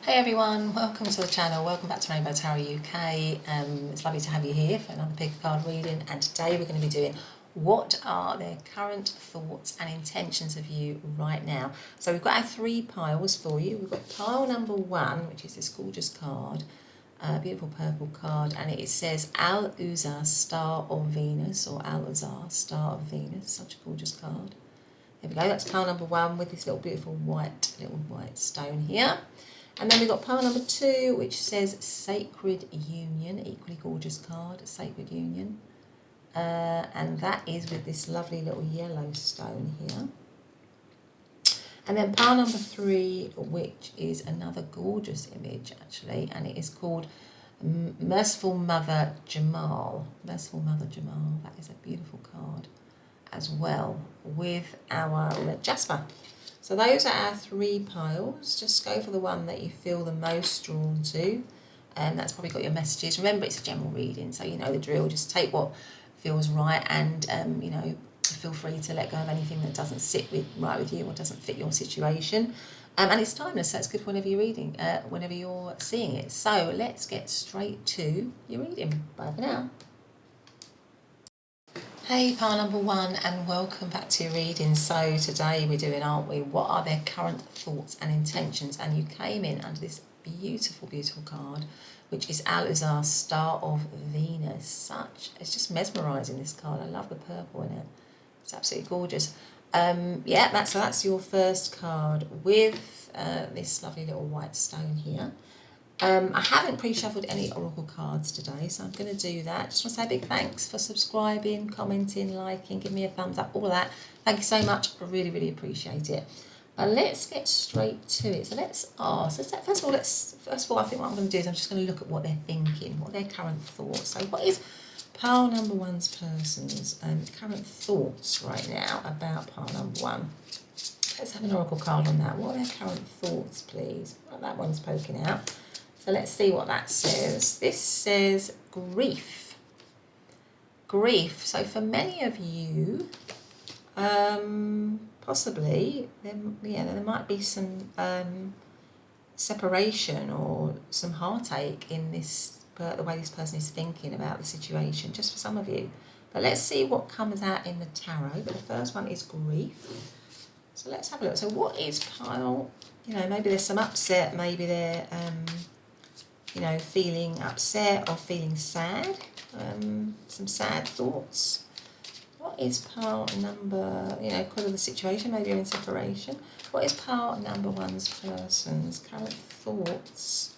Hey everyone, welcome to the channel, welcome back to Rainbow Tarot UK. It's lovely to have you here for another pick card reading, and today we're going to be doing what are their current thoughts and intentions of you right now. So we've got our three piles for you. We've got pile number one, which is this gorgeous card, beautiful purple card, and it says Al-Uzza, Star of Venus, or Al-Uzza, Star of Venus. Such a gorgeous card. There we go, that's pile number one with this little beautiful white stone here. And then we've got pile number two, which says Sacred Union, equally gorgeous card, Sacred Union. And that is with this lovely little yellow stone here. And then pile number three, which is another gorgeous image, actually, and it is called Merciful Mother Jamal. Merciful Mother Jamal, that is a beautiful card as well, with our red jasper. So those are our three piles. Just go for the one that you feel the most drawn to, and that's probably got your messages. Remember, it's a general reading, so you know the drill. Just take what feels right, and you know, feel free to let go of anything that doesn't sit right with you or doesn't fit your situation. And it's timeless, so it's good whenever you're reading, whenever you're seeing it. So let's get straight to your reading. Bye for now. Hey, pile number one, and welcome back to your reading. So today we're doing, aren't we, what are their current thoughts and intentions? And you came in under this beautiful, beautiful card, which is Al-Uzza, Star of Venus. It's just mesmerising, this card. I love the purple in it. It's absolutely gorgeous. Yeah, that's your first card with this lovely little white stone here. I haven't pre-shuffled any oracle cards today, so I'm going to do that. Just want to say a big thanks for subscribing, commenting, liking, give me a thumbs up, all of that. Thank you so much. I really, really appreciate it. Let's get straight to it. So let's ask. First of all, I think what I'm going to do is I'm just going to look at what they're thinking, what their current thoughts. So what is pile number one's person's current thoughts right now about pile number one? Let's have an oracle card on that. What are their current thoughts, please? Well, that one's poking out. So let's see what that says. This says grief. Grief. So for many of you, possibly, there might be some separation or some heartache in this, the way this person is thinking about the situation, just for some of you. But let's see what comes out in the tarot. But the first one is grief. So let's have a look. So what is pile? You know, maybe there's some upset, maybe they're you know, feeling upset or feeling sad, some sad thoughts. What is pile number, you know, because of the situation, maybe you're in separation. What is pile number one's person's current thoughts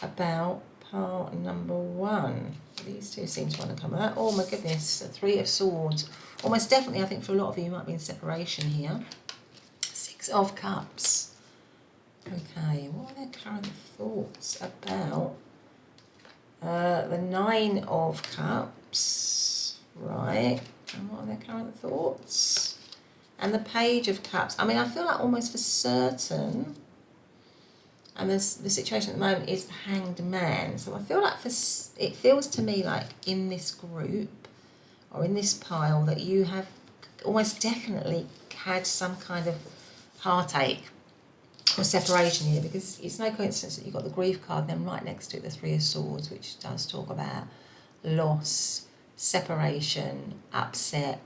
about pile number one? These two seem to want to come out. Oh my goodness, the Three of Swords. Almost definitely, I think for a lot of you might be in separation here. Six of Cups. Okay, what are their current thoughts about the Nine of Cups, right? And what are their current thoughts? And the Page of Cups. I mean, I feel like almost for certain, and the situation at the moment is the Hanged Man. So I feel like it feels to me like in this group or in this pile that you have almost definitely had some kind of heartache or separation here, because it's no coincidence that you've got the grief card and then right next to it the Three of Swords, which does talk about loss, separation, upset.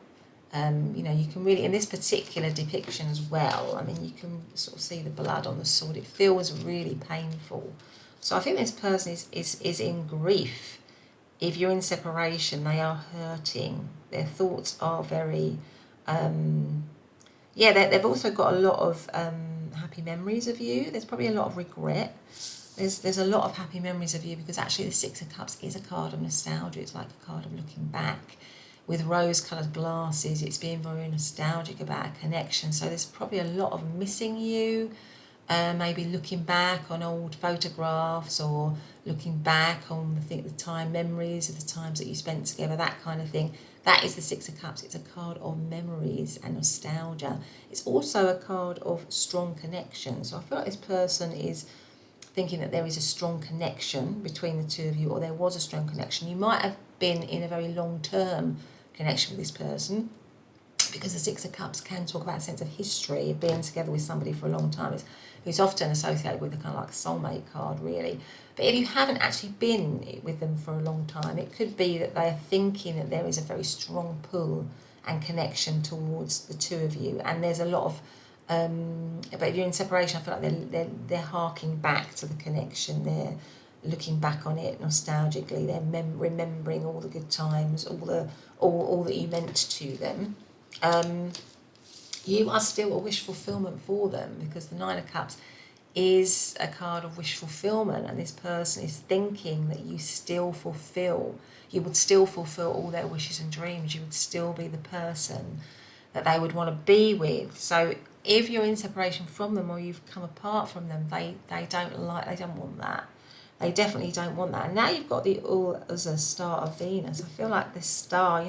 You know, you can really, in this particular depiction as well, I mean, you can sort of see the blood on the sword. It feels really painful. So I think this person is in grief. If you're in separation, they are hurting. Their thoughts are very, yeah, they've also got a lot of happy memories of you. There's probably a lot of regret. There's a lot of happy memories of you, because actually the Six of Cups is a card of nostalgia. It's like a card of looking back with rose-coloured glasses. It's being very nostalgic about a connection. So there's probably a lot of missing you, maybe looking back on old photographs or looking back on the memories of the times that you spent together, that kind of thing. That is the Six of Cups. It's a card of memories and nostalgia. It's also a card of strong connection. So I feel like this person is thinking that there is a strong connection between the two of you, or there was a strong connection. You might have been in a very long-term connection with this person. because the Six of Cups can talk about a sense of history, of being together with somebody for a long time. Who's often associated with a kind of like soulmate card, really. But if you haven't actually been with them for a long time, it could be that they're thinking that there is a very strong pull and connection towards the two of you, and there's a lot of but if you're in separation, I feel like they're harking back to the connection. They're looking back on it nostalgically. They're remembering all the good times, all that you meant to them. You are still a wish fulfillment for them, because the Nine of Cups is a card of wish fulfillment, and this person is thinking that you would still fulfill all their wishes and dreams. You would still be the person that they would want to be with. So if you're in separation from them, or you've come apart from them, they don't want that. They definitely don't want that. And now you've got the Al-Uzza star of Venus. I feel like the star,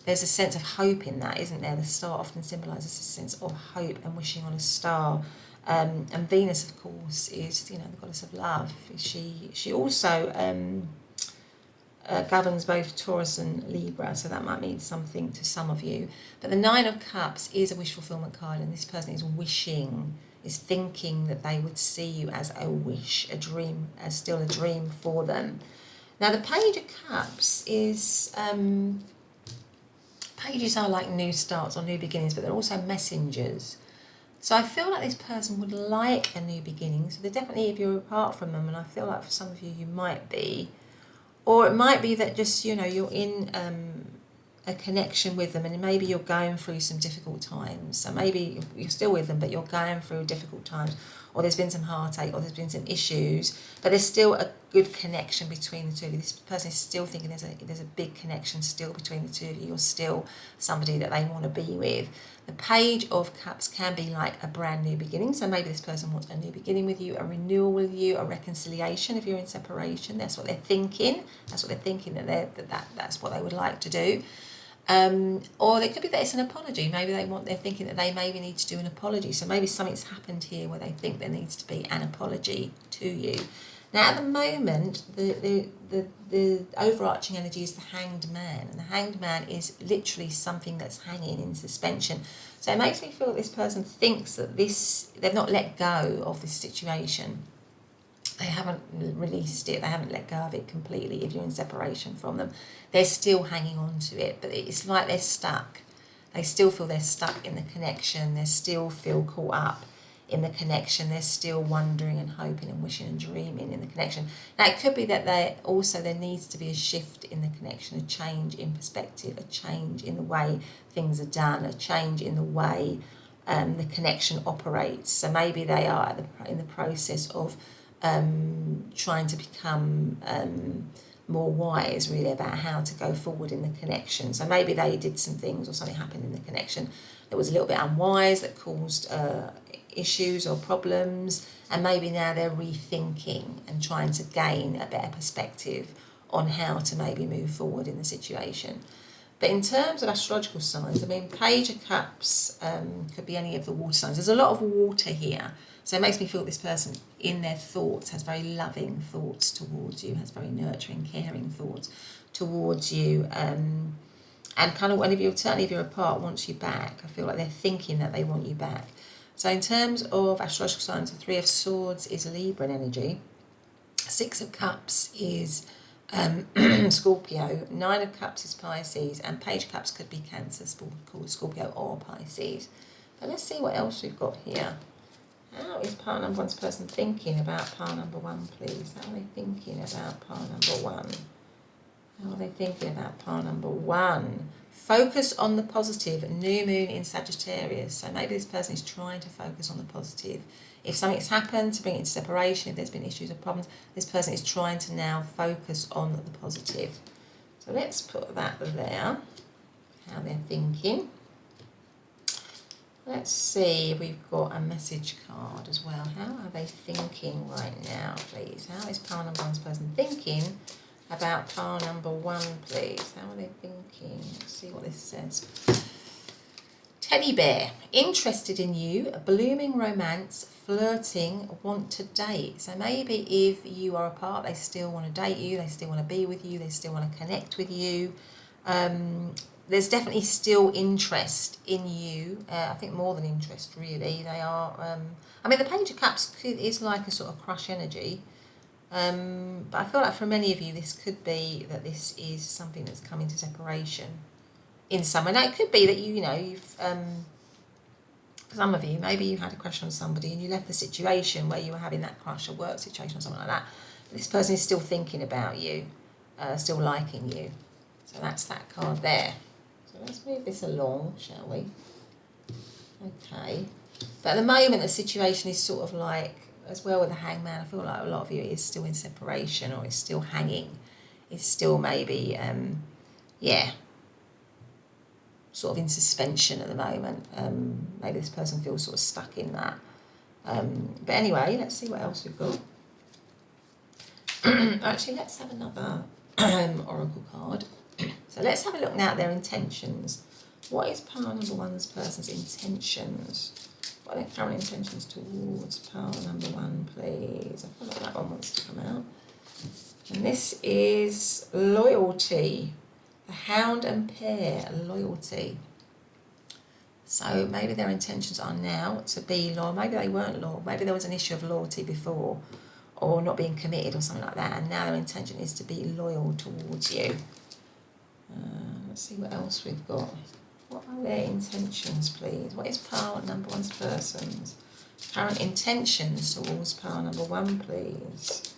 there's a sense of hope in that, isn't there? The star often symbolises a sense of hope and wishing on a star. And Venus, of course, is the goddess of love. She also governs both Taurus and Libra, so that might mean something to some of you. But the Nine of Cups is a wish fulfillment card, and this person is thinking that they would see you as a wish, a dream, as still a dream for them. Now, the Page of Cups is... pages are like new starts or new beginnings, but they're also messengers. So I feel like this person would like a new beginning. So they're definitely, if you're apart from them, and I feel like for some of you, you might be. Or it might be that just, you're in a connection with them, and maybe you're going through some difficult times. So maybe you're still with them, but you're going through difficult times, or there's been some heartache, or there's been some issues, but there's still a good connection between the two of you. This person is still thinking there's a big connection still between the two of you. You're still somebody that they want to be with. The Page of Cups can be like a brand new beginning. So maybe this person wants a new beginning with you, a renewal with you, a reconciliation if you're in separation. That's what they're thinking. That's what they're thinking, that's what they would like to do. Or it could be that it's an apology. Maybe they're thinking that they maybe need to do an apology. So maybe something's happened here where they think there needs to be an apology to you. Now, at the moment, the overarching energy is the Hanged Man, and the Hanged Man is literally something that's hanging in suspension. So it makes me feel that this person thinks that they've not let go of this situation. They haven't released it, they haven't let go of it completely. If you're in separation from them, they're still hanging on to it, but it's like they're stuck. They still feel they're stuck in the connection, they still feel caught up in the connection, they're still wondering and hoping and wishing and dreaming in the connection. Now, it could be that there needs to be a shift in the connection, a change in perspective, a change in the way things are done, a change in the way the connection operates. So maybe they are in the process of trying to become more wise, really, about how to go forward in the connection. So maybe they did some things, or something happened in the connection that was a little bit unwise, that caused issues or problems, and maybe now they're rethinking and trying to gain a better perspective on how to maybe move forward in the situation. But in terms of astrological signs, Page of Cups could be any of the water signs. There's a lot of water here. So it makes me feel this person, in their thoughts, has very loving thoughts towards you, has very nurturing, caring thoughts towards you. And kind of, certainly if you're apart, wants you back. I feel like they're thinking that they want you back. So in terms of astrological signs, the Three of Swords is Libra energy. Six of Cups is Scorpio. Nine of Cups is Pisces. And Page of Cups could be Cancer, Scorpio or Pisces. But let's see what else we've got here. How is pile number one's person thinking about pile number one, please? How are they thinking about pile number one? How are they thinking about pile number one? Focus on the positive. New moon in Sagittarius. So maybe this person is trying to focus on the positive. If something's happened, to bring it into separation, if there's been issues or problems, this person is trying to now focus on the positive. So let's put that there, how they're thinking. Let's see, we've got a message card as well. How are they thinking right now, please? How is pile number one's person thinking about pile number one, please? How are they thinking? Let's see what this says. Teddy bear, interested in you, a blooming romance, flirting, want to date. So maybe if you are apart, they still want to date you, they still want to be with you, they still want to connect with you. there's definitely still interest in you. I think more than interest, really. They are, I mean, the Page of Cups is like a sort of crush energy. But I feel like for many of you, this could be that this is something that's coming to separation in some way. Now, it could be that you've, for some of you, maybe you had a crush on somebody and you left the situation where you were having that crush, a work situation or something like that. But this person is still thinking about you, still liking you. So that's that card there. So let's move this along, shall we? Okay. But at the moment, the situation is sort of like, as well with the Hangman, I feel like a lot of you is still in separation or is still hanging. It's still maybe, sort of in suspension at the moment. Maybe this person feels sort of stuck in that. But anyway, let's see what else we've got. Actually, let's have another oracle card. So let's have a look now at their intentions. What is pile number one's person's intentions? What are their current intentions towards pile number one, please? I feel like that one wants to come out. And this is loyalty. The Hound and Pair, loyalty. So maybe their intentions are now to be loyal. Maybe they weren't loyal. Maybe there was an issue of loyalty before, or not being committed or something like that. And now their intention is to be loyal towards you. Let's see what else we've got. What are their intentions, please? What is pile number one's person's current intentions towards pile number one, please?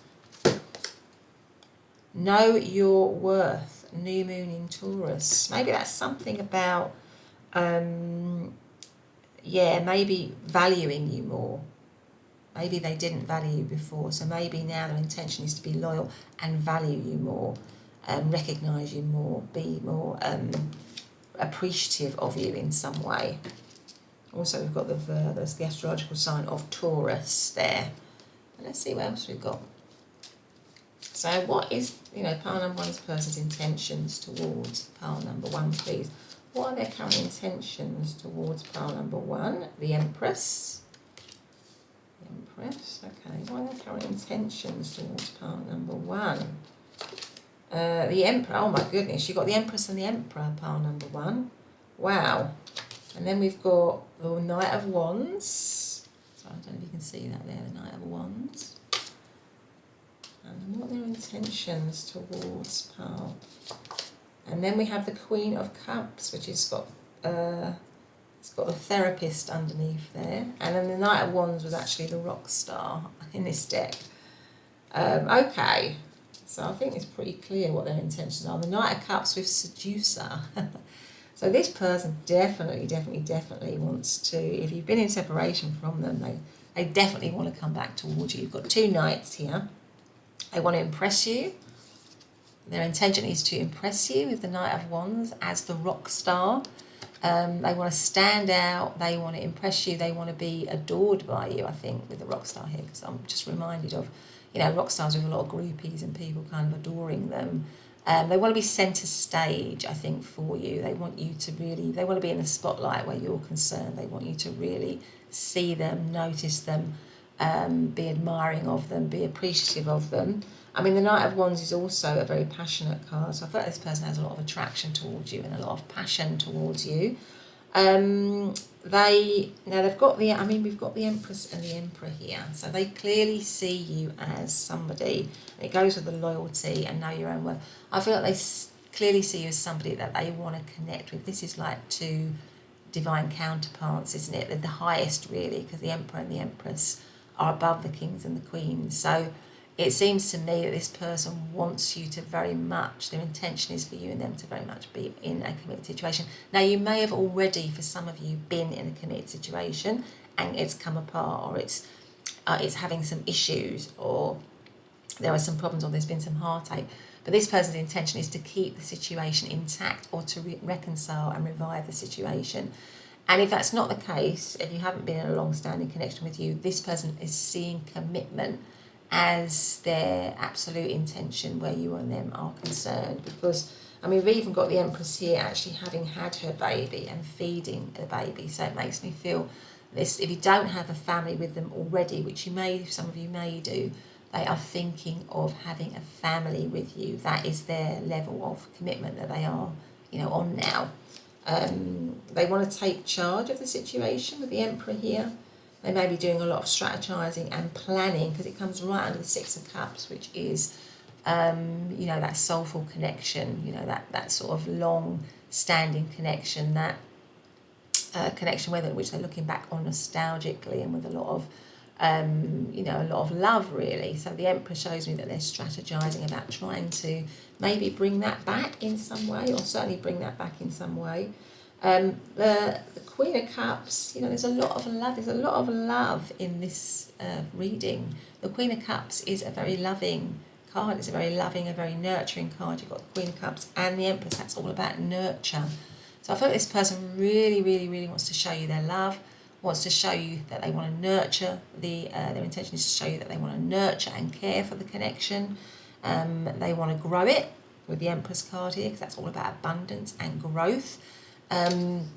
Know your worth. New moon in Taurus. Maybe that's something about, maybe valuing you more. Maybe they didn't value you before, so maybe now their intention is to be loyal and value you more, recognise you more, be more appreciative of you in some way. Also, we've got there's the astrological sign of Taurus there. And let's see what else we've got. So what is, pile number one's person's intentions towards pile number one, please? What are their current intentions towards pile number one? The Empress. Okay. What are their current intentions towards pile number one? The Emperor. Oh my goodness, you've got the Empress and the Emperor, pile number one. Wow. And then we've got the Knight of Wands. So I don't know if you can see that there, the Knight of Wands. And what are their intentions towards pile? And then we have the Queen of Cups, which has got it's got a therapist underneath there. And then the Knight of Wands was actually the rock star in this deck. Okay, so I think it's pretty clear what their intentions are. The Knight of Cups with Seducer. So this person definitely wants to, if you've been in separation from them, they definitely want to come back towards you. You've got two knights here. They want to impress you. Their intention is to impress you with the Knight of Wands as the rock star. They want to stand out. They want to impress you. They want to be adored by you, I think, with the rock star here, because I'm just reminded of, rock stars with a lot of groupies and people kind of adoring them. They want to be centre stage, I think, for you. They want you to really, they want to be in the spotlight where you're concerned. They want you to really see them, notice them, be admiring of them, be appreciative of them. I mean, the Knight of Wands is also a very passionate card, so I feel like this person has a lot of attraction towards you and a lot of passion towards you. We've got the Empress and the Emperor here, so they clearly see you as somebody. It goes with the loyalty and know your own worth. I feel like they clearly see you as somebody that they want to connect with. This is like two divine counterparts, isn't it? They're the highest, really, because the Emperor and the Empress are above the kings and the queens. So it seems to me that this person wants you to very much, their intention is for you and them to very much be in a committed situation. Now, you may have already, for some of you, been in a committed situation and it's come apart, or it's having some issues, or there are some problems, or there's been some heartache. But this person's intention is to keep the situation intact, or to reconcile and revive the situation. And if that's not the case, if you haven't been in a long-standing connection with you, this person is seeing commitment as their absolute intention where you and them are concerned. Because, I mean, we've even got the Empress here actually having had her baby and feeding the baby. So it makes me feel this, if you don't have a family with them already, which you may, some of you may do, they are thinking of having a family with you. That is their level of commitment that they are on now. They want to take charge of the situation with the Emperor here. They may be doing a lot of strategizing and planning, because it comes right under the Six of Cups, which is, that soulful connection, that sort of long-standing connection, that connection which they're looking back on nostalgically and with a lot of, a lot of love, really. So the Emperor shows me that they're strategizing about trying to maybe bring that back in some way, or certainly bring that back in some way. The Queen of Cups, there's a lot of love. There's a lot of love in this reading. The Queen of Cups is a very loving card. It's a very loving, a very nurturing card. You've got the Queen of Cups and the Empress. That's all about nurture. So I feel this person really, really, really wants to show you their love, wants to show you that they want to nurture their intention is to show you that they want to nurture and care for the connection. They want to grow it with the Empress card here, because that's all about abundance and growth. And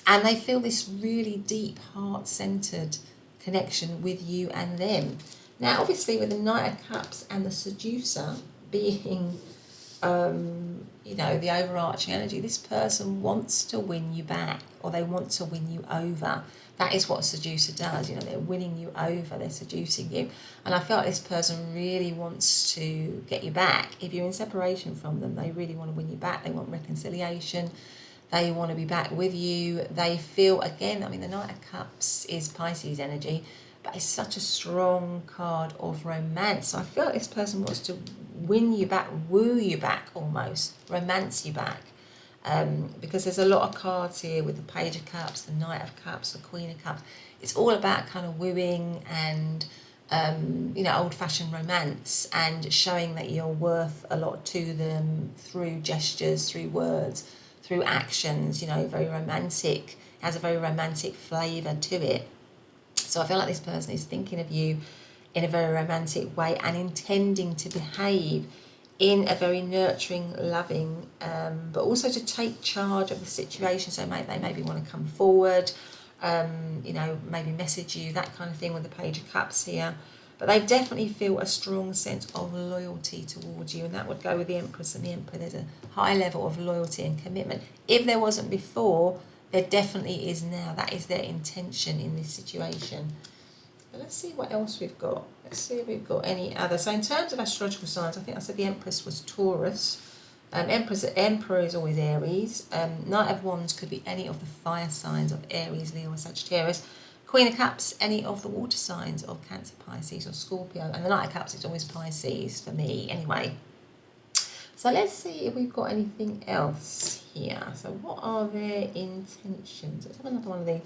they feel this really deep, heart-centered connection with you and them. Now, obviously, with the Knight of Cups and the Seducer being, the overarching energy, this person wants to win you back, or they want to win you over. That is what a seducer does. They're winning you over, they're seducing you. And I feel like this person really wants to get you back. If you're in separation from them, they really want to win you back. They want reconciliation. They want to be back with you. They feel, again, the Knight of Cups is Pisces energy, but it's such a strong card of romance. So I feel like this person wants to win you back, woo you back almost, romance you back. Because there's a lot of cards here with the Page of Cups, the Knight of Cups, the Queen of Cups. It's all about kind of wooing and, old-fashioned romance, and showing that you're worth a lot to them through gestures, through words, through actions, very romantic. It has a very romantic flavour to it. So I feel like this person is thinking of you in a very romantic way and intending to behave in a very nurturing, loving, but also to take charge of the situation. So they maybe want to come forward, maybe message you, that kind of thing with the Page of Cups here. But they definitely feel a strong sense of loyalty towards you, and that would go with the Empress and the Emperor. There's a high level of loyalty and commitment. If there wasn't before, there definitely is now. That is their intention in this situation. But let's see what else we've got. Let's see if we've got any other. So in terms of astrological signs, I think I said the Empress was Taurus. Emperor is always Aries. Knight of Wands could be any of the fire signs of Aries, Leo, or Sagittarius. Queen of Cups, any of the water signs of Cancer, Pisces, or Scorpio. And the Knight of Cups is always Pisces for me anyway. So let's see if we've got anything else here. So what are their intentions? Let's have another one of these.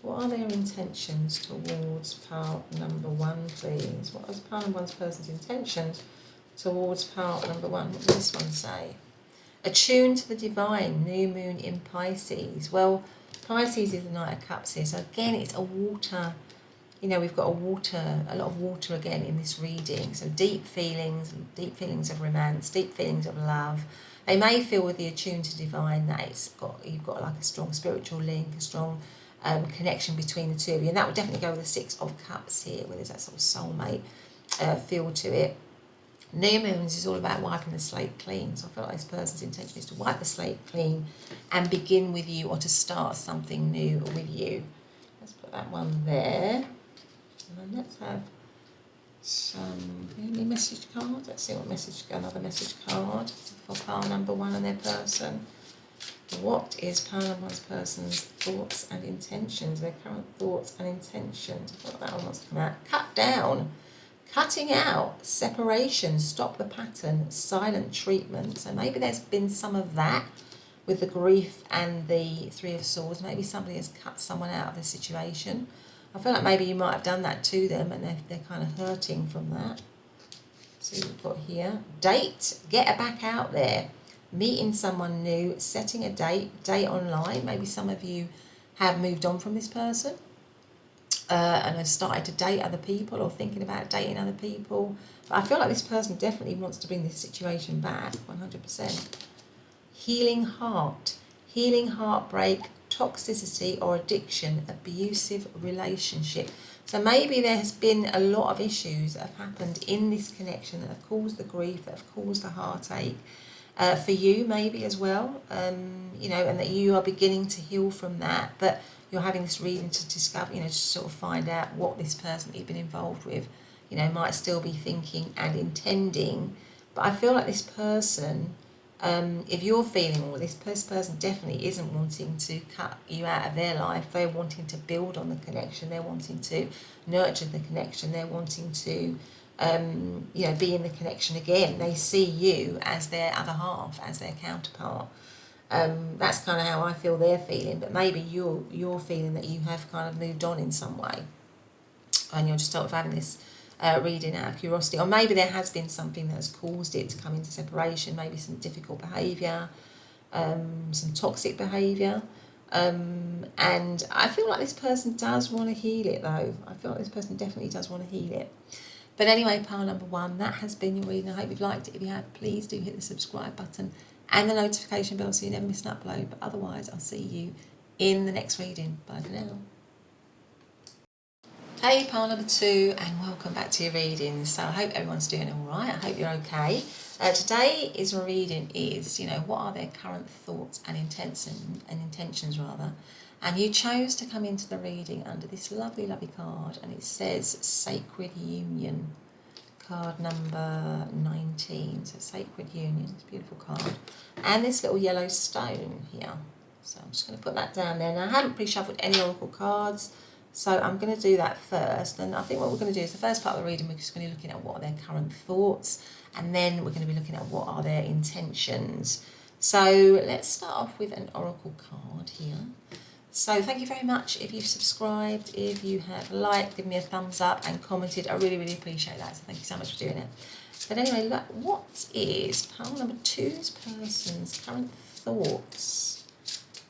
What are their intentions towards part number one, please? What is part number one's person's intentions towards part number one? What does this one say? Attuned to the divine, new moon in Pisces. Well, Pisces is the Knight of Cups here. So again, it's a water, we've got a lot of water again in this reading. So deep feelings of romance, deep feelings of love. They may feel with the attuned to divine that you've got like a strong spiritual link, a strong connection between the two of you. And that would definitely go with the Six of Cups here, where there's that sort of soulmate feel to it. New moons is all about wiping the slate clean. So I feel like this person's intention is to wipe the slate clean and begin with you, or to start something new with you. Let's put that one there. And then let's have any message cards. Let's see what another message card for pile number one and their person. What is pile number one's person's thoughts and intentions, their current thoughts and intentions? I thought that one wants to come out. Cut down. Cutting out, separation, stop the pattern, silent treatment. So maybe there's been some of that with the grief and the Three of Swords. Maybe somebody has cut someone out of the situation. I feel like maybe you might have done that to them, and they're kind of hurting from that. See what we've got here. Date, get back out there. Meeting someone new, setting a date online. Maybe some of you have moved on from this person. And have started to date other people, or thinking about dating other people. But I feel like this person definitely wants to bring this situation back, 100%. Healing heart, healing heartbreak, toxicity or addiction, abusive relationship. So maybe there has been a lot of issues that have happened in this connection that have caused the grief, that have caused the heartache. for you maybe as well, you know, and that you are beginning to heal from that, but you're having this reading to discover, you know, to sort of find out what this person that you've been involved with, you know, might still be thinking and intending. But I feel like this person, if you're feeling all this person definitely isn't wanting to cut you out of their life. They're wanting to build on the connection. They're wanting to nurture the connection. They're wanting to, you know, be in the connection again. They see you as their other half, as their counterpart. That's kind of how I feel they're feeling. But maybe you're feeling that you have kind of moved on in some way, and you're just sort of having this reading out of curiosity, or maybe there has been something that has caused it to come into separation, maybe some difficult behaviour, some toxic behaviour, and I feel like this person does want to heal it though. I feel like this person definitely does want to heal it. But anyway, pile number 1, that has been your reading. I hope you've liked it. If you have, please do hit the subscribe button and the notification bell so you never miss an upload. But otherwise, I'll see you in the next reading. Bye for now. Hey, pile number 2, and welcome back to your readings. So I hope everyone's doing all right. I hope you're okay. Today's reading is, you know, what are their current thoughts and intentions rather. And you chose to come into the reading under this lovely, lovely card, and it says Sacred Union, card number 19. So Sacred Union, it's a beautiful card. And this little yellow stone here. So I'm just going to put that down there. Now, I haven't pre-shuffled any oracle cards, so I'm going to do that first. And I think what we're going to do is the first part of the reading, we're just going to be looking at what are their current thoughts, and then we're going to be looking at what are their intentions. So let's start off with an oracle card here. So thank you very much if you've subscribed, if you have liked, give me a thumbs up and commented. I really, really appreciate that. So thank you so much for doing it. But anyway, look, what is pile number 2's person's current thoughts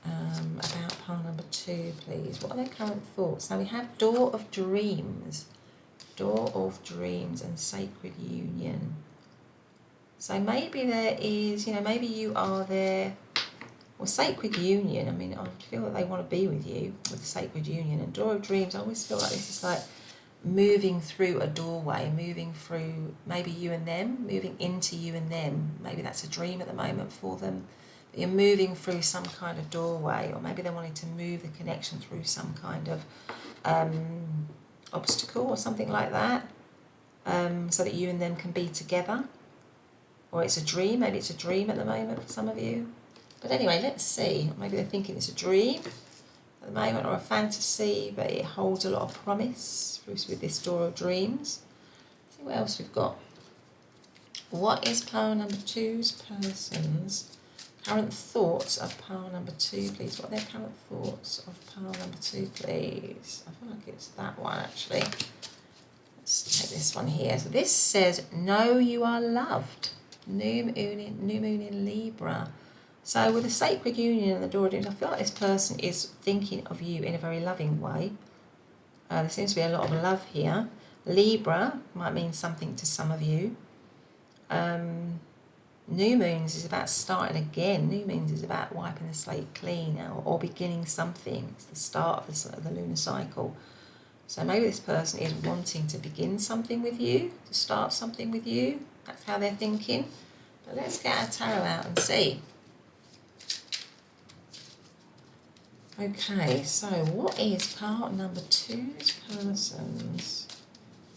about pile number 2, please? What are their current thoughts? Now we have Door of Dreams, and Sacred Union. So maybe there is, you know, maybe you are there. Well, Sacred Union, I mean, I feel that they want to be with you with the Sacred Union. And Door of Dreams, I always feel like this is like moving through a doorway, moving through maybe you and them, moving into you and them. Maybe that's a dream at the moment for them. But you're moving through some kind of doorway, or maybe they're wanting to move the connection through some kind of obstacle or something like that, so that you and them can be together. Or it's a dream, maybe it's a dream at the moment for some of you. But anyway, let's see. Maybe they're thinking it's a dream at the moment, or a fantasy, but it holds a lot of promise with this Door of Dreams. Let's see what else we've got. What is pile number 2's person's current thoughts of pile number 2, please? What are their current thoughts of pile number 2, please? I feel like it's that one, actually. Let's take this one here. So this says, know you are loved. New moon in Libra. So with the Sacred Union and the Door of Dreams, I feel like this person is thinking of you in a very loving way. There seems to be a lot of love here. Libra might mean something to some of you. New moons is about starting again. New moons is about wiping the slate clean, or beginning something. It's the start of the lunar cycle. So maybe this person is wanting to begin something with you, to start something with you. That's how they're thinking. But let's get our tarot out and see. Okay, so what is part number 2's person's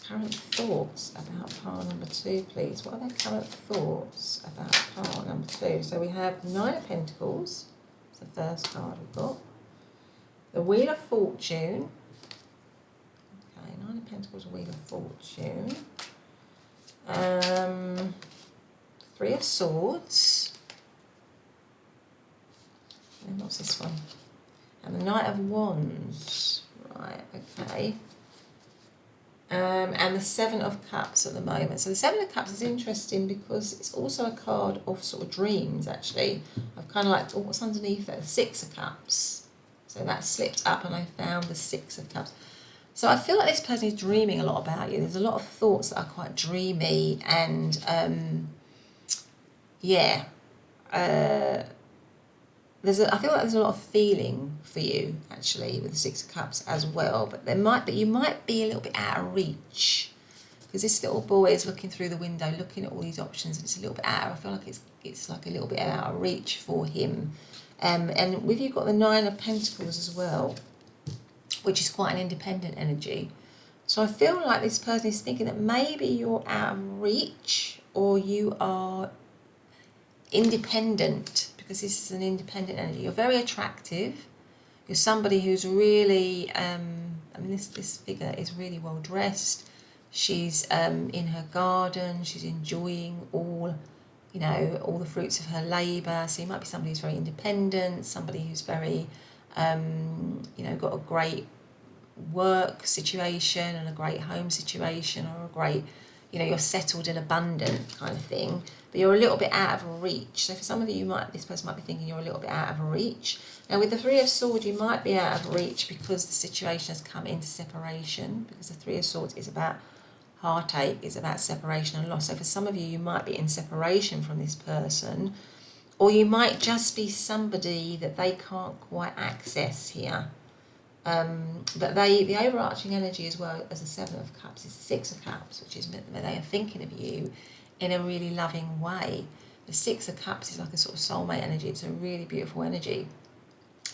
current thoughts about part number 2, please? What are their current thoughts about part number 2? So we have 9 of Pentacles. It's the first card we've got. The Wheel of Fortune. Okay, 9 of Pentacles, Wheel of Fortune. 3 of Swords. And what's this one? And the Knight of Wands. Right, okay. And the 7 of Cups at the moment. So the 7 of Cups is interesting because it's also a card of sort of dreams, actually. I've kind of like, oh, what's underneath that? The 6 of Cups. So that slipped up and I found the 6 of Cups. So I feel like this person is dreaming a lot about you. There's a lot of thoughts that are quite dreamy and, yeah. I feel like there's a lot of feeling for you, actually, with the 6 of Cups as well. But you might be a little bit out of reach. Because because this little boy is looking through the window, looking at all these options, and it's a little bit out. I feel like it's like a little bit out of reach for him. And with you got the Nine of Pentacles as well, which is quite an independent energy. So I feel like this person is thinking that maybe you're out of reach, or you are independent, because this is an independent energy. You're very attractive. You're somebody who's really, this figure is really well dressed. She's in her garden. She's enjoying all the fruits of her labour. So you might be somebody who's very independent, somebody who's very, got a great work situation and a great home situation, or a great, you're settled and abundant kind of thing. But you're a little bit out of reach. So for some of you, this person might be thinking you're a little bit out of reach. Now with the Three of Swords, you might be out of reach because the situation has come into separation, because the Three of Swords is about heartache, is about separation and loss. So for some of you, you might be in separation from this person, or you might just be somebody that they can't quite access here. But the overarching energy as well as the Seven of Cups is the Six of Cups, which is that they are thinking of you in a really loving way. The Six of Cups is like a sort of soulmate energy. It's a really beautiful energy.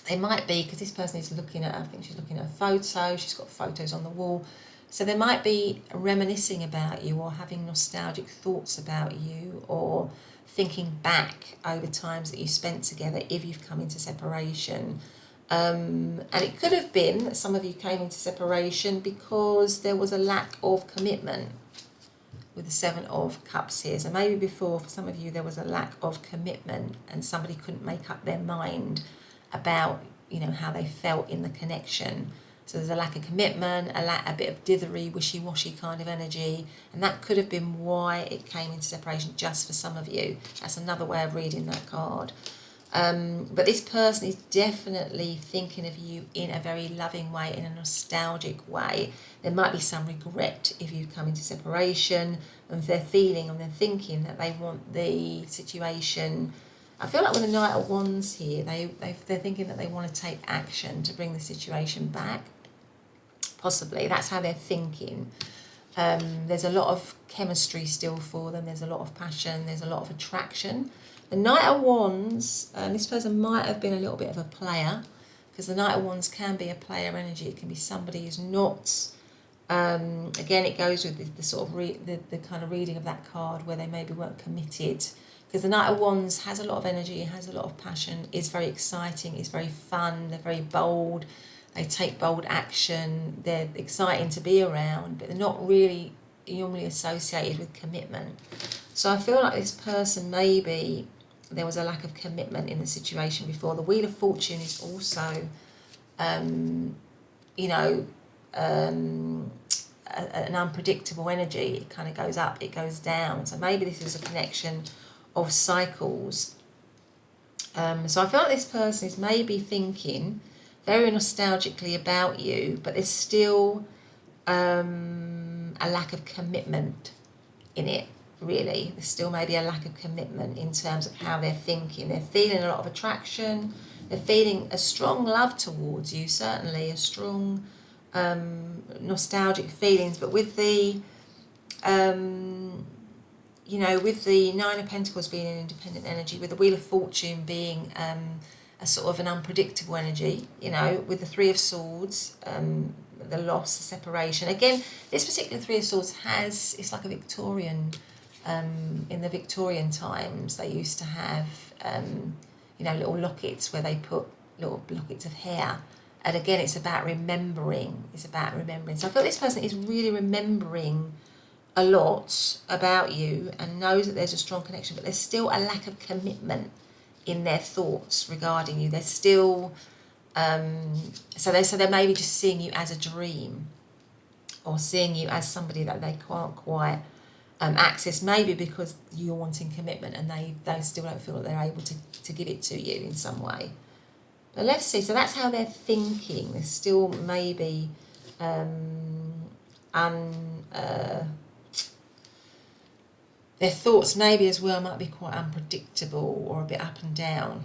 They might be, because this person is looking at, I think she's looking at a photo, she's got photos on the wall. So they might be reminiscing about you, or having nostalgic thoughts about you, or thinking back over times that you spent together if you've come into separation. And it could have been that some of you came into separation because there was a lack of commitment with the Seven of Cups here. So maybe before, for some of you, there was a lack of commitment and somebody couldn't make up their mind about, how they felt in the connection. So there's a lack of commitment, a bit of dithery, wishy-washy kind of energy, and that could have been why it came into separation just for some of you. That's another way of reading that card. But this person is definitely thinking of you in a very loving way, in a nostalgic way. There might be some regret if you come into separation, and they're feeling and they're thinking that they want the situation. I feel like with the Knight of Wands here, they're thinking that they want to take action to bring the situation back. Possibly, that's how they're thinking. There's a lot of chemistry still for them. There's a lot of passion. There's a lot of attraction. The Knight of Wands, this person might have been a little bit of a player, because the Knight of Wands can be a player energy. It can be somebody who's not, again, it goes with the sort of the kind of reading of that card where they maybe weren't committed. Because the Knight of Wands has a lot of energy, has a lot of passion, is very exciting, is very fun, they're very bold, they take bold action, they're exciting to be around, but they're not really normally associated with commitment. So I feel like this person, maybe there was a lack of commitment in the situation before. The Wheel of Fortune is also, an unpredictable energy. It kind of goes up, it goes down. So maybe this is a connection of cycles. So I feel like this person is maybe thinking very nostalgically about you, but there's still a lack of commitment in it. Really, there's still maybe a lack of commitment in terms of how they're thinking. They're feeling a lot of attraction, they're feeling a strong love towards you, certainly a strong nostalgic feelings, but with the with the Nine of Pentacles being an independent energy, with the Wheel of Fortune being a sort of an unpredictable energy, with the Three of Swords, the loss, the separation. Again, this particular Three of Swords it's like a Victorian, in the Victorian times, they used to have, little lockets where they put little lockets of hair. And again, it's about remembering. So I feel this person is really remembering a lot about you and knows that there's a strong connection, but there's still a lack of commitment in their thoughts regarding you. They're still, so they're maybe just seeing you as a dream, or seeing you as somebody that they can't quite access, maybe because you're wanting commitment and they still don't feel that they're able to give it to you in some way. But let's see, so that's how they're thinking. There's still maybe their thoughts maybe as well might be quite unpredictable or a bit up and down.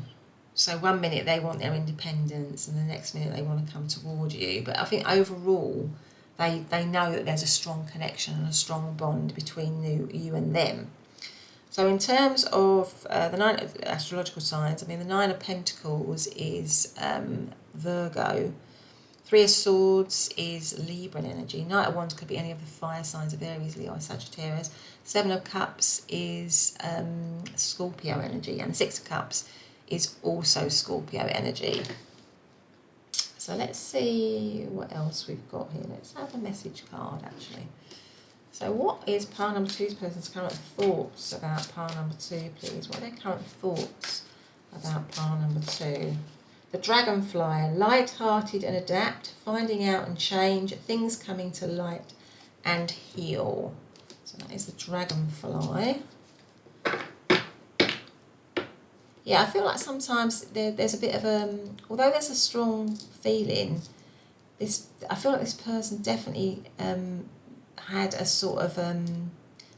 So one minute they want their independence and the next minute they want to come toward you. But I think overall they know that there's a strong connection and a strong bond between you and them. So in terms of the 9 astrological signs, I mean, the 9 of Pentacles is Virgo. 3 of Swords is Libra energy. Knight of Wands could be any of the fire signs of Aries, Leo, or Sagittarius. 7 of Cups is Scorpio energy. And the 6 of Cups is also Scorpio energy. So let's see what else we've got here. Let's have a message card, actually. So what is pile number 2's person's current thoughts about pile number 2, please? What are their current thoughts about pile number 2? The Dragonfly, light-hearted and adapt, finding out and change, things coming to light and heal. So that is the Dragonfly. Yeah, I feel like sometimes there's a bit of although there's a strong feeling, I feel like this person definitely had a sort of,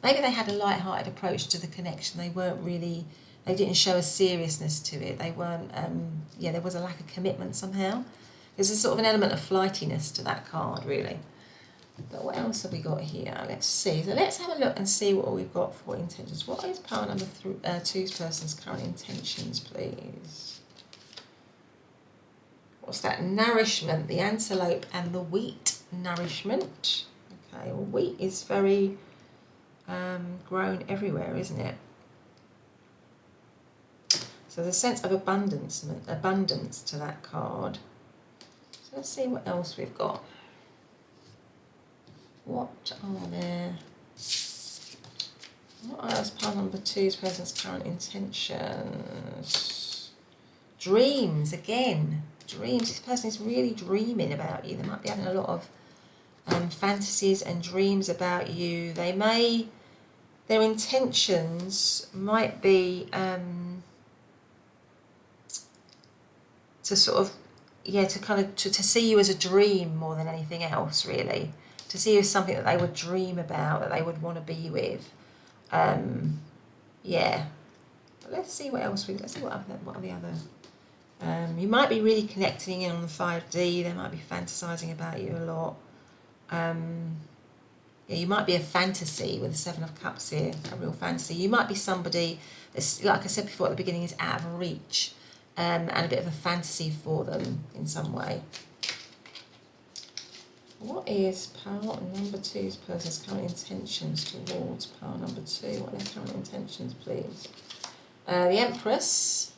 maybe they had a light-hearted approach to the connection. They didn't show a seriousness to it. They weren't, there was a lack of commitment somehow. There's a sort of an element of flightiness to that card, really. But what else have we got here? Let's see. So let's have a look and see what we've got for intentions. What is pile number 2's person's current intentions, please? What's that? Nourishment, the antelope and the wheat. Nourishment. Okay, well, wheat is very grown everywhere, isn't it? So there's a sense of abundance to that card. So let's see what else we've got. What are there? What else? Pile number 2's person's current intentions. Dreams, again. Dreams. This person is really dreaming about you. They might be having a lot of fantasies and dreams about you. Their intentions might be to sort of, to see you as a dream more than anything else, really. To see you as something that they would dream about, that they would want to be with. Yeah. But let's see what else let's see what are the other. You might be really connecting in on the 5D. They might be fantasizing about you a lot. You might be a fantasy with the 7 of Cups here, a real fantasy. You might be somebody that's, like I said before at the beginning, is out of reach, and a bit of a fantasy for them in some way. What is pile number 2's person's current intentions towards pile number 2? What are their current intentions, please? The Empress.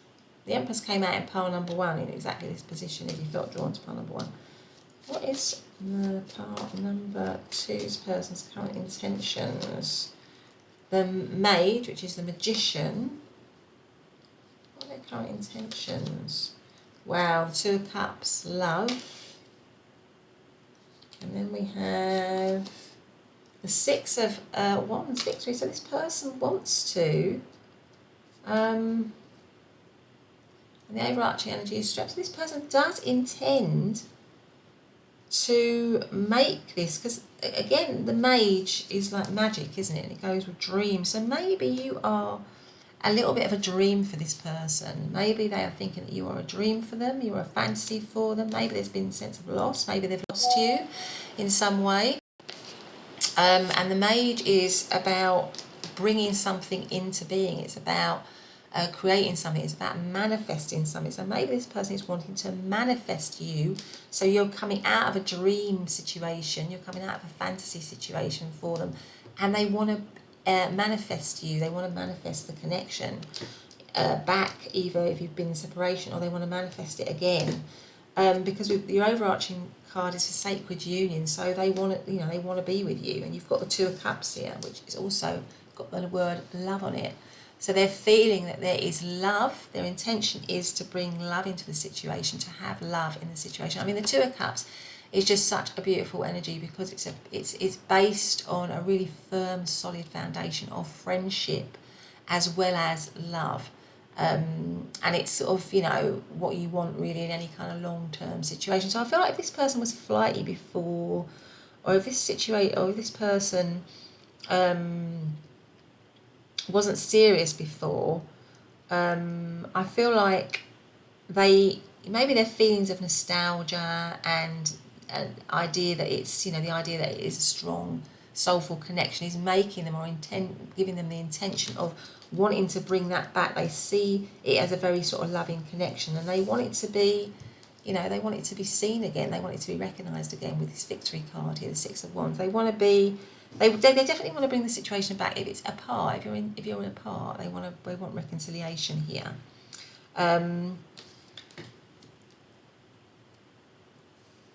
The Empress came out in pile number 1 in exactly this position if you felt drawn to pile number 1. What is the pile number 2's person's current intentions? The Mage, which is the Magician. What are their current intentions? Wow, the 2 of Cups, love. And then we have the 6 of Wands, victory. So this person wants to, and the overarching energy is strength. So this person does intend to make this, because again, the Mage is like magic, isn't it? And it goes with dreams. So maybe you are a little bit of a dream for this person. Maybe they are thinking that you are a dream for them, you are a fantasy for them. Maybe there's been a sense of loss. Maybe they've lost you in some way. And the Mage is about bringing something into being. It's about creating something. It's about manifesting something. So maybe this person is wanting to manifest you. So you're coming out of a dream situation. You're coming out of a fantasy situation for them. And they want to manifest you. They want to manifest the connection back, either if you've been in separation, or they want to manifest it again. Because with your overarching card is a sacred union, so they want to, they want to be with you. And you've got the 2 of Cups here, which is also got the word love on it. So they're feeling that there is love. Their intention is to bring love into the situation, to have love in the situation. I mean, the 2 of Cups is just such a beautiful energy, because it's based on a really firm, solid foundation of friendship as well as love. And it's sort of, what you want really in any kind of long-term situation. So I feel like if this person was flighty before, or if this person wasn't serious before, I feel like maybe their feelings of nostalgia and idea that it's, the idea that it is a strong soulful connection is making them, or giving them the intention of wanting to bring that back. They see it as a very sort of loving connection, and they want it to be, they want it to be seen again. They want it to be recognised again with this victory card here, the Six of Wands. They want to be, they definitely want to bring the situation back. If it's apart, if you're apart, they want reconciliation here.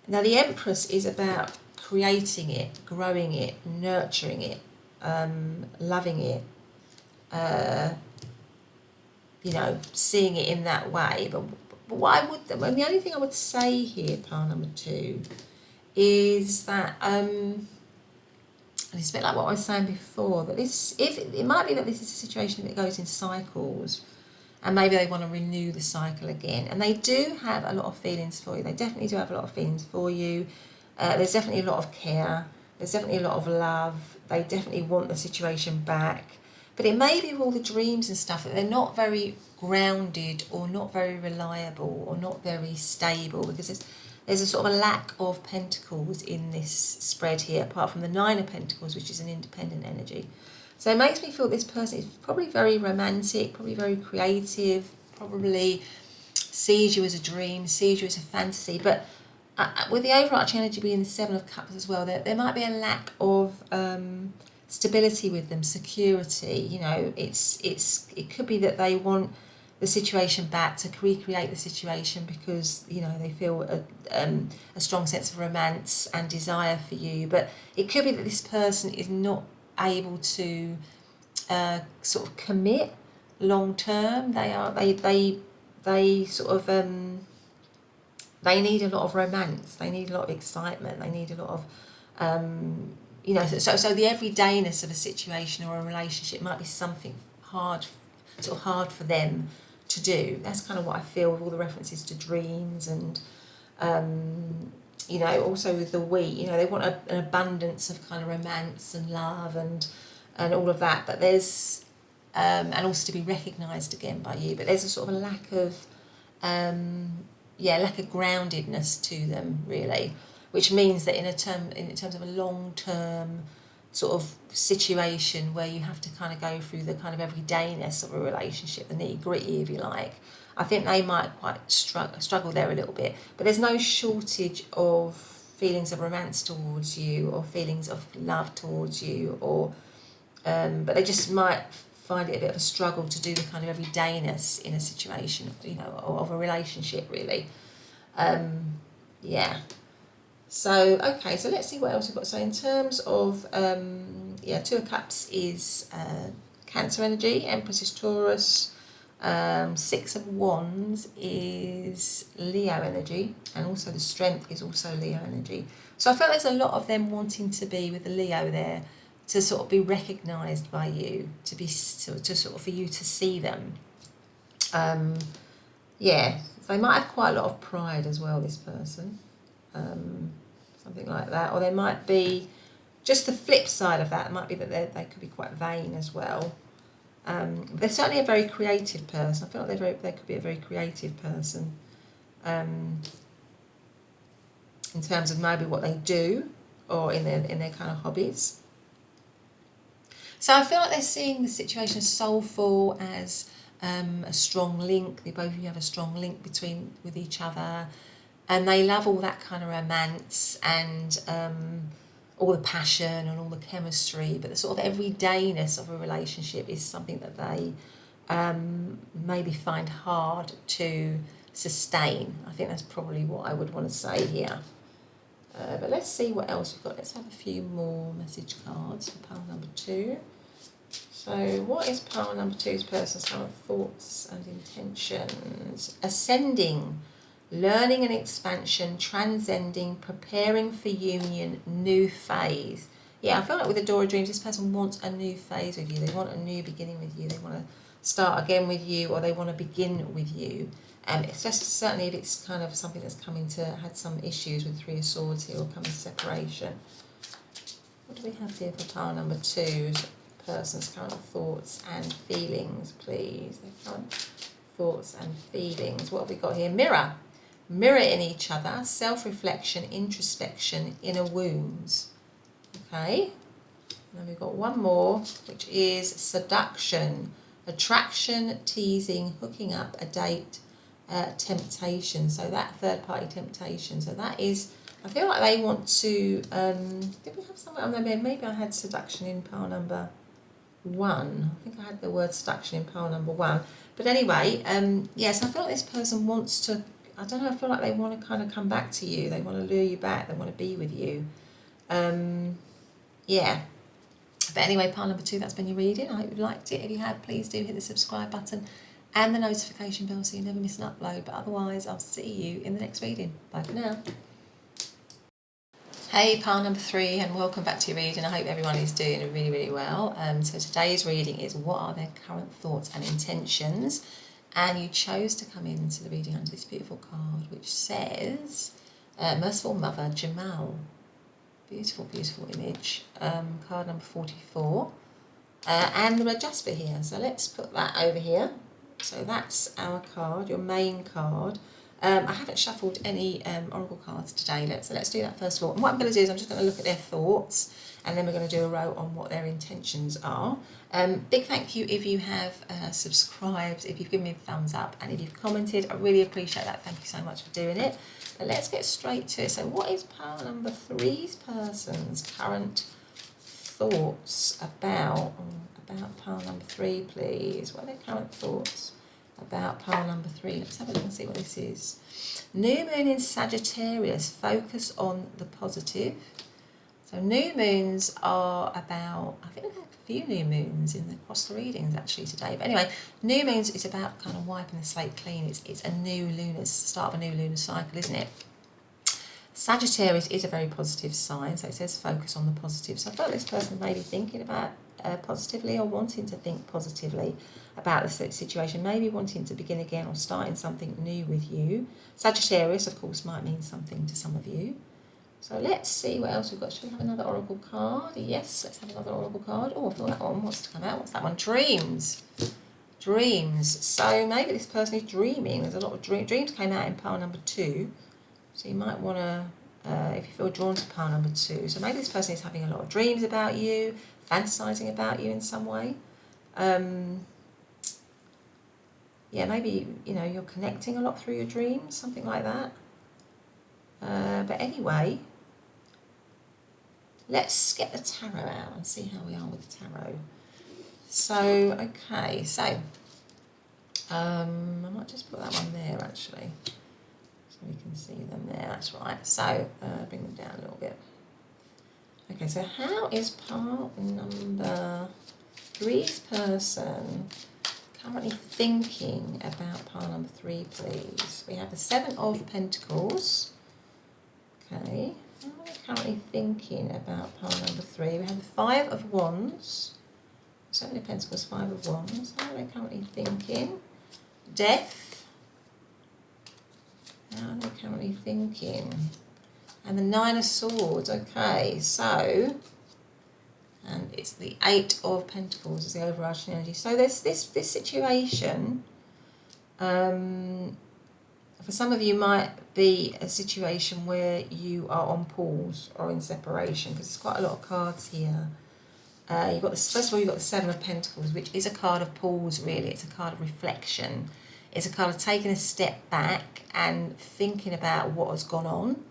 Now the Empress is about creating it, growing it, nurturing it, loving it, seeing it in that way. But the only thing I would say here, pile number 2, is that, and it's a bit like what I was saying before, that it might be that this is a situation that goes in cycles, and maybe they want to renew the cycle again. And they do have a lot of feelings for you. They definitely do have a lot of feelings for you. There's definitely a lot of care. There's definitely a lot of love. They definitely want the situation back. But it may be with all the dreams and stuff that they're not very grounded, or not very reliable, or not very stable, because there's a sort of a lack of pentacles in this spread here, apart from the 9 of Pentacles, which is an independent energy. So it makes me feel this person is probably very romantic, probably very creative, probably sees you as a dream, sees you as a fantasy. But with the overarching energy being the 7 of Cups as well, there might be a lack of stability with them, security. It could be that they want the situation back, to recreate the situation, because they feel a strong sense of romance and desire for you. But it could be that this person is not able to sort of commit long term. They sort of they need a lot of romance, they need a lot of excitement, they need a lot of so the everydayness of a situation or a relationship might be something hard for them to do. That's kind of what I feel with all the references to dreams, and also with the wheat, they want an abundance of kind of romance and love and all of that. But there's and also to be recognised again by you. But there's a sort of a lack of groundedness to them, really, which means that in terms of a long-term sort of situation where you have to kind of go through the kind of everydayness of a relationship, the nitty-gritty, if you like, I think they might quite struggle there a little bit. But there's no shortage of feelings of romance towards you, or feelings of love towards you, or but they just might find it a bit of a struggle to do the kind of everydayness in a situation, of a relationship, really. So, okay, so let's see what else we've got. So in terms of, 2 of Cups is Cancer energy, Empress is Taurus, 6 of Wands is Leo energy, and also the Strength is also Leo energy. So I felt there's a lot of them wanting to be with the Leo there, to sort of be recognised by you, to sort of for you to see them. They might have quite a lot of pride as well, this person. Something like that. Or there might be just the flip side of that. It might be that they could be quite vain as well. They're certainly a very creative person. I feel like they could be a very creative person, in terms of maybe what they do, or in their kind of hobbies. So I feel like they're seeing the situation as soulful, as a strong link. Both of you have a strong link with each other, and they love all that kind of romance and all the passion and all the chemistry. But the sort of everydayness of a relationship is something that they maybe find hard to sustain. I think that's probably what I would want to say here. But let's see what else we've got. Let's have a few more message cards for pile number 2. So what is pile number 2's person's current thoughts and intentions? Ascending, learning and expansion, transcending, preparing for union, new phase. Yeah, I feel like with the Door of Dreams, this person wants a new phase with you. They want a new beginning with you. They want to start again with you, or they want to begin with you. It's just certainly if it's kind of something that's had some issues with 3 of Swords here, or coming to separation. What do we have here for pile number 2's person's current thoughts and feelings, please? Their current thoughts and feelings. What have we got here? Mirror. mirror in each other, self-reflection, introspection, inner wounds. Okay, and then we've got one more, which is seduction, attraction, teasing, hooking up, a date, temptation. So that third-party temptation. So that is, I feel like they want to, did we have somewhere on there? Maybe I had seduction in pile number 1. I think I had the word seduction in pile number 1. But anyway, yes, I feel like this person wants to, I don't know, I feel like they want to kind of come back to you. They want to lure you back. They want to be with you. Yeah. But anyway, pile number 2, that's been your reading. I hope you liked it. If you have, please do hit the subscribe button and the notification bell so you never miss an upload. But otherwise, I'll see you in the next reading. Bye for now. Hey, pile number 3, and welcome back to your reading. I hope everyone is doing really, really well. So today's reading is what are their current thoughts and intentions? And you chose to come into the reading under this beautiful card, which says, Merciful Mother, Jamal. Beautiful, beautiful image. Card number 44. And the red jasper here. So let's put that over here. So that's our card, your main card. I haven't shuffled any oracle cards today, so let's do that first of all. And what I'm going to do is I'm just going to look at their thoughts, and then we're going to do a row on what their intentions are. Big thank you if you have subscribed, if you've given me a thumbs up, and if you've commented. I really appreciate that. Thank you so much for doing it. But let's get straight to it. So what is pile number 3's person's current thoughts about pile number 3, please? What are their current thoughts about pile number 3? Let's have a look and see what this is. New moon in Sagittarius, focus on the positive. So new moons are about, I think we've had a few new moons across the readings actually today. But anyway, new moons is about kind of wiping the slate clean. It's a new lunar, start of a new lunar cycle, isn't it? Sagittarius is a very positive sign, so it says focus on the positive. So I felt this person may be thinking about positively or wanting to think positively about the situation, maybe wanting to begin again or starting something new with you. Sagittarius, of course, might mean something to some of you. So let's see what else we've got. Should we have another oracle card? Yes, let's have another oracle card. Oh, I feel that one wants to come out. What's that one? Dreams. Dreams. So maybe this person is dreaming. There's a lot of dreams came out in pile number 2. So you might want to, if you feel drawn to pile number 2. So maybe this person is having a lot of dreams about you, fantasizing about you in some way. Yeah, maybe, you know, you're connecting a lot through your dreams, something like that. But anyway, let's get the tarot out and see how we are with the tarot. So, okay, so I might just put that one there actually, so we can see them there. That's right. So bring them down a little bit. Okay, so how is pile number 3's person currently thinking about pile number 3, please? We have the 7 of Pentacles. Okay, how are they currently thinking about pile number 3? We have the 5 of Wands. 7 of Pentacles, 5 of Wands. How are they currently thinking? Death. How are they currently thinking? And the 9 of Swords. Okay, so, and it's the 8 of Pentacles is the overarching energy. So there's this situation, for some of you might be a situation where you are on pause or in separation, because there's quite a lot of cards here. You've got this, first of all, you've got the 7 of Pentacles, which is a card of pause, really. It's a card of reflection. It's a card of taking a step back and thinking about what has gone on.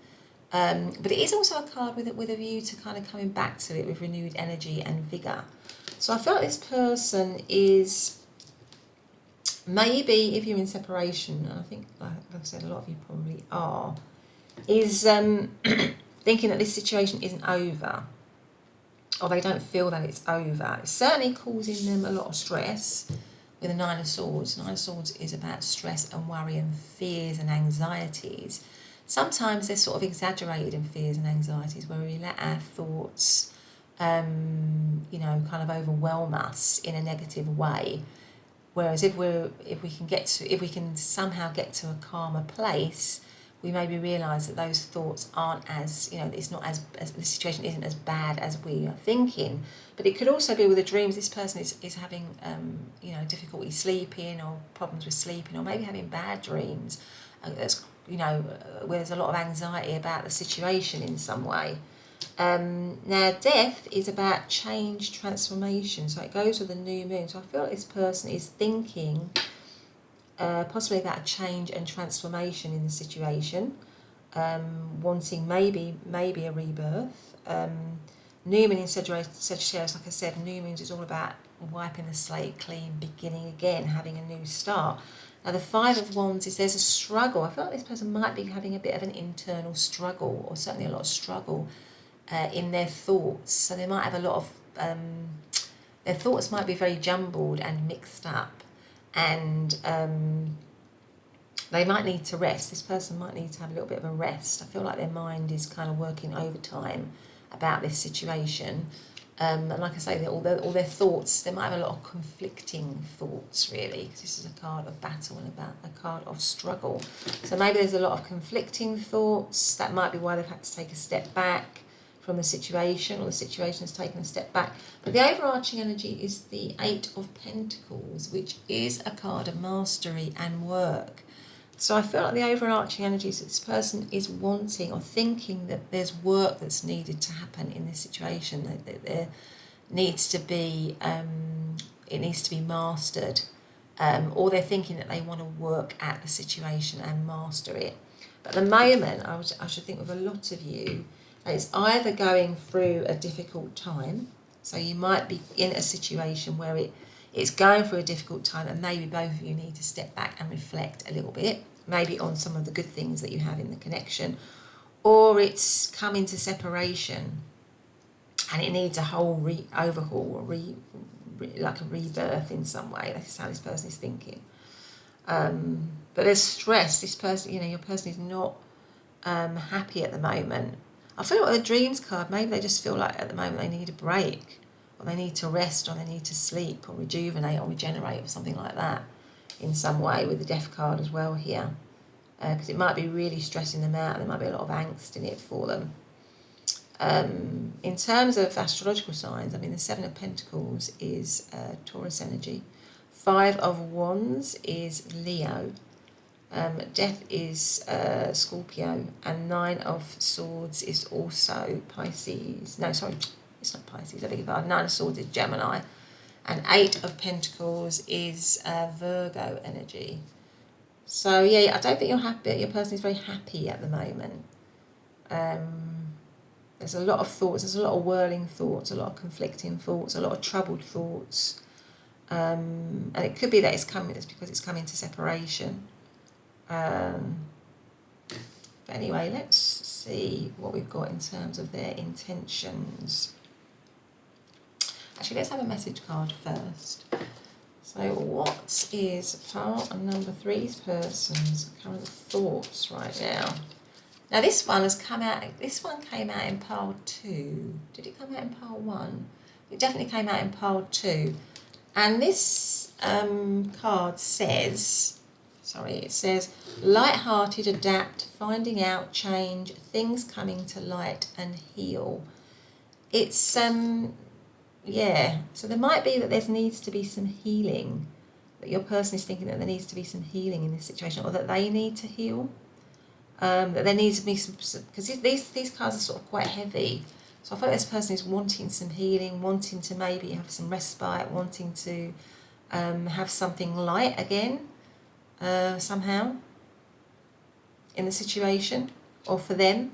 But it is also a card with a view to kind of coming back to it with renewed energy and vigour. So I feel like this person is, maybe if you're in separation, and I think, like I said, a lot of you probably are, is thinking that this situation isn't over, or they don't feel that it's over. It's certainly causing them a lot of stress with the 9 of Swords. 9 of Swords is about stress and worry and fears and anxieties. Sometimes they're sort of exaggerated in fears and anxieties, where we let our thoughts, you know, kind of overwhelm us in a negative way. Whereas if we can somehow get to a calmer place, we maybe realise that those thoughts aren't as, you know, it's not as the situation isn't as bad as we are thinking. But it could also be with the dreams. This person is having, you know, difficulty sleeping or problems with sleeping, or maybe having bad dreams. That's you know, where there's a lot of anxiety about the situation in some way. Now, death is about change, transformation, so it goes with the new moon. So I feel like this person is thinking possibly about a change and transformation in the situation, wanting maybe a rebirth. New moon in Sagittarius, like I said, new moons is all about wiping the slate clean, beginning again, having a new start. Now, the Five of Wands is there's a struggle. I feel like this person might be having a bit of an internal struggle, or certainly a lot of struggle in their thoughts. So they might have a lot of, their thoughts might be very jumbled and mixed up, and they might need to rest. This person might need to have a little bit of a rest. I feel like their mind is kind of working overtime about this situation. And like I say, all their thoughts, they might have a lot of conflicting thoughts, really, because this is a card of battle and about a card of struggle. So maybe there's a lot of conflicting thoughts. That might be why they've had to take a step back from the situation, or the situation has taken a step back. But the overarching energy is the Eight of Pentacles, which is a card of mastery and work. So I feel like the overarching energy is that this person is wanting or thinking that there's work that's needed to happen in this situation, that there needs to be, it needs to be mastered, or they're thinking that they want to work at the situation and master it. But at the moment, I should think with a lot of you, that it's either going through a difficult time, so you might be in a situation where it's going through a difficult time, and maybe both of you need to step back and reflect a little bit, maybe on some of the good things that you have in the connection, or it's come into separation and it needs a whole overhaul, or like a rebirth in some way. That's how this person is thinking. But there's stress. This person, you know, your person is not happy at the moment. I feel like the Dreams card, maybe they just feel like at the moment they need a break, or they need to rest, or they need to sleep, or rejuvenate, or regenerate, or something like that in some way, with the Death card as well here. Because it might be really stressing them out, and there might be a lot of angst in it for them. In terms of astrological signs, I mean, the Seven of Pentacles is Taurus energy. Five of Wands is Leo. Death is Scorpio, and Nine of Swords is also Pisces. No, sorry, it's not Pisces, I beg your pardon. Nine of Swords is Gemini, and Eight of Pentacles is Virgo energy. So yeah, I don't think you're happy. Your person is very happy at the moment. There's a lot of thoughts. There's a lot of whirling thoughts, a lot of conflicting thoughts, a lot of troubled thoughts, and it could be that it's because it's coming to separation. But anyway, let's see what we've got in terms of their intentions. Actually, let's have a message card first. So what is part number three's person's current thoughts right now? Now this one has come out, this one came out in pile 2. Did it come out in pile 1? It definitely came out in pile 2. And this card says, it says, light-hearted, adapt, finding out, change, things coming to light and heal. It's, yeah, so there might be that there needs to be some healing, that your person is thinking that there needs to be some healing in this situation, or that they need to heal. That there needs to be some, because these cards are sort of quite heavy. So I feel like this person is wanting some healing, wanting to maybe have some respite, wanting to have something light again, somehow, in the situation, or for them.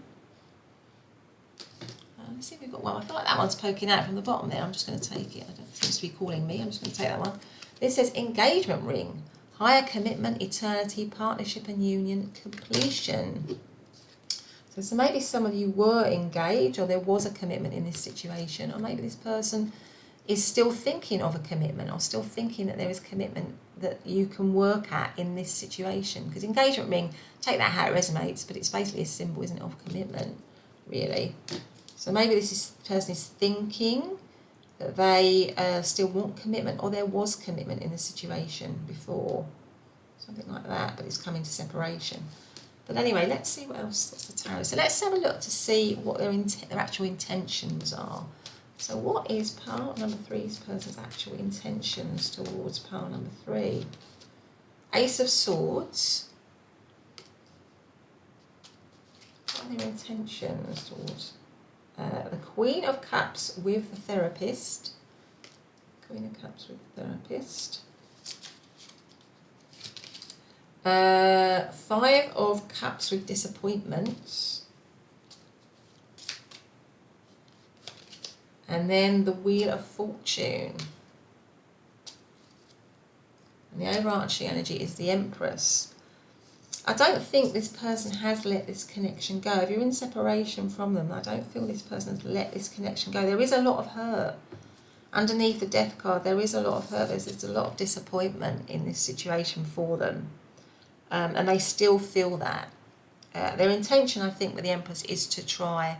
Let's see if we've got one. I feel like that one's poking out from the bottom there. I'm just going to take it. It seems to be calling me. I'm just going to take that one. This says engagement ring. Higher commitment, eternity, partnership and union, completion. So maybe some of you were engaged, or there was a commitment in this situation, or maybe this person is still thinking of a commitment, or still thinking that there is commitment that you can work at in this situation. Because engagement ring, take that how it resonates, but it's basically a symbol, isn't it, of commitment, really. So maybe this person is thinking that they still want commitment, or there was commitment in the situation before, something like that, but it's coming to separation. But anyway, let's see what else. That's the tarot. So let's have a look to see what their actual intentions are. So what is pile number three's person's actual intentions towards pile number 3? Ace of Swords, What are their intentions towards the Queen of Cups with the therapist. Queen of Cups with the therapist. 5 of Cups with disappointments. And then the Wheel of Fortune. And the overarching energy is the Empress. I don't think this person has let this connection go. If you're in separation from them, I don't feel this person has let this connection go. There is a lot of hurt. Underneath the Death card, there is a lot of hurt. There's a lot of disappointment in this situation for them. And they still feel that. Their intention, I think, with the Empress is to try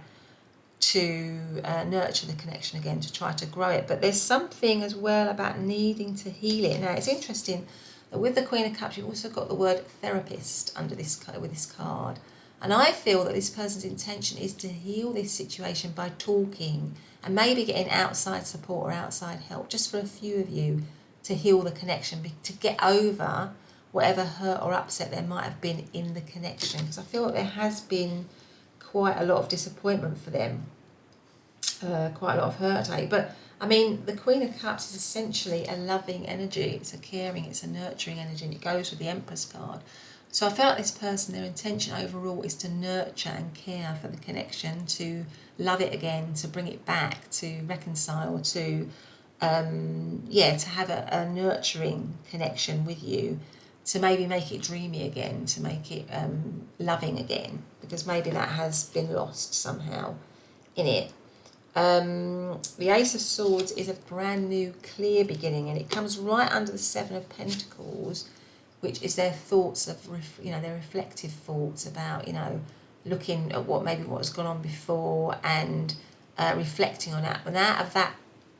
to nurture the connection again, to try to grow it. But there's something as well about needing to heal it. Now, it's interesting that with the Queen of Cups, you've also got the word therapist under this with this card. And I feel that this person's intention is to heal this situation by talking and maybe getting outside support or outside help, just for a few of you, to heal the connection, to get over whatever hurt or upset there might have been in the connection. Because I feel that there has been quite a lot of disappointment for them, quite a lot of hurt. But I mean, the Queen of Cups is essentially a loving energy. It's a caring, it's a nurturing energy, and it goes with the Empress card. So I feel like this person, their intention overall is to nurture and care for the connection, to love it again, to bring it back, to reconcile, to to have a nurturing connection with you, to maybe make it dreamy again, to make it loving again, because maybe that has been lost somehow in it. The Ace of Swords is a brand new, clear beginning, and it comes right under the Seven of Pentacles, which is their thoughts of, their reflective thoughts about, looking at what has gone on before and reflecting on that. And out of that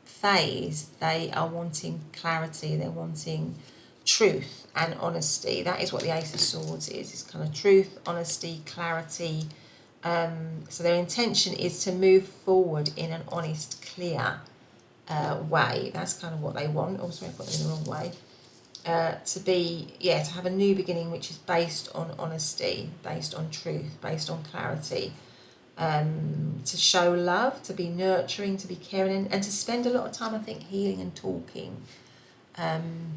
phase, they are wanting clarity, they're wanting truth and honesty. That is what the Ace of Swords is. It's kind of truth, honesty, clarity. So their intention is to move forward in an honest, clear way. That's kind of what they want. Also, I put them in the wrong way. To have a new beginning which is based on honesty, based on truth, based on clarity, to show love, to be nurturing, to be caring, and to spend a lot of time, I think, healing and talking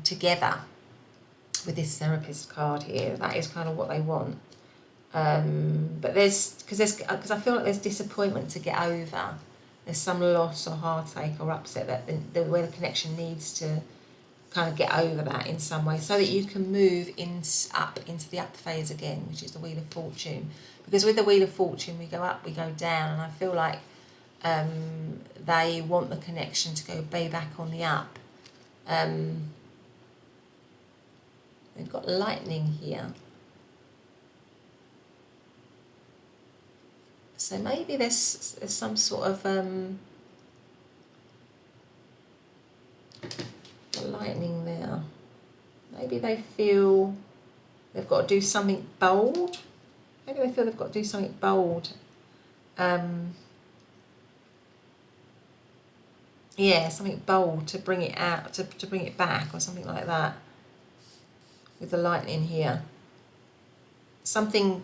together with this therapist card here. That is kind of what they want. But because I feel like there's disappointment to get over. There's some loss or heartache or upset that where the connection needs to kind of get over that in some way, so that you can move up into the up phase again, which is the Wheel of Fortune. Because with the Wheel of Fortune, we go up, we go down, and I feel like they want the connection to go way back on the up. They've got lightning here. So maybe there's some sort of lightning there. Maybe they feel they've got to do something bold. Maybe they feel they've got to do something bold. Something bold to bring it out, to bring it back, or something like that. With the lightning here. Something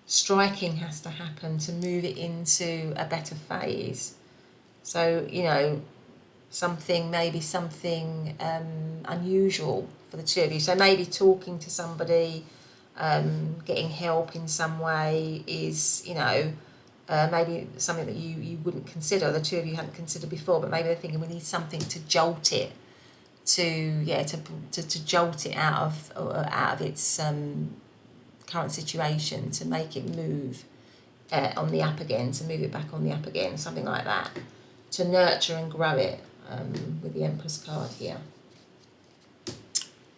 striking has to happen to move it into a better phase. So, something unusual for the two of you. So maybe talking to somebody, getting help in some way is, maybe something that you wouldn't consider, the two of you hadn't considered before, but maybe they're thinking we need something to jolt it, to jolt it out of its current situation, to make it move on the up again, to move it back on the up again, something like that, to nurture and grow it. With the Empress card here,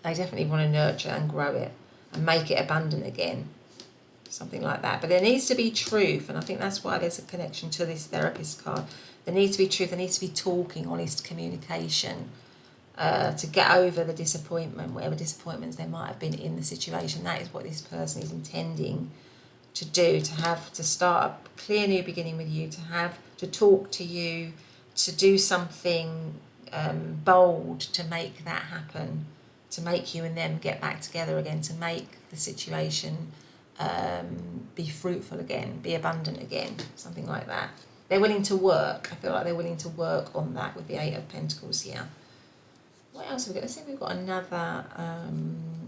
they definitely want to nurture and grow it and make it abundant again, something like that. But there needs to be truth, and I think that's why there's a connection to this therapist card. There needs to be truth, there needs to be talking, honest communication, to get over the disappointment, whatever disappointments there might have been in the situation. That is what this person is intending to do, to start a clear new beginning with you, to talk to you, to do something bold to make that happen, to make you and them get back together again, to make the situation be fruitful again, be abundant again, something like that. They're willing to work. I feel like they're willing to work on that with the Eight of Pentacles here. What else have we got? Let's see if we've got another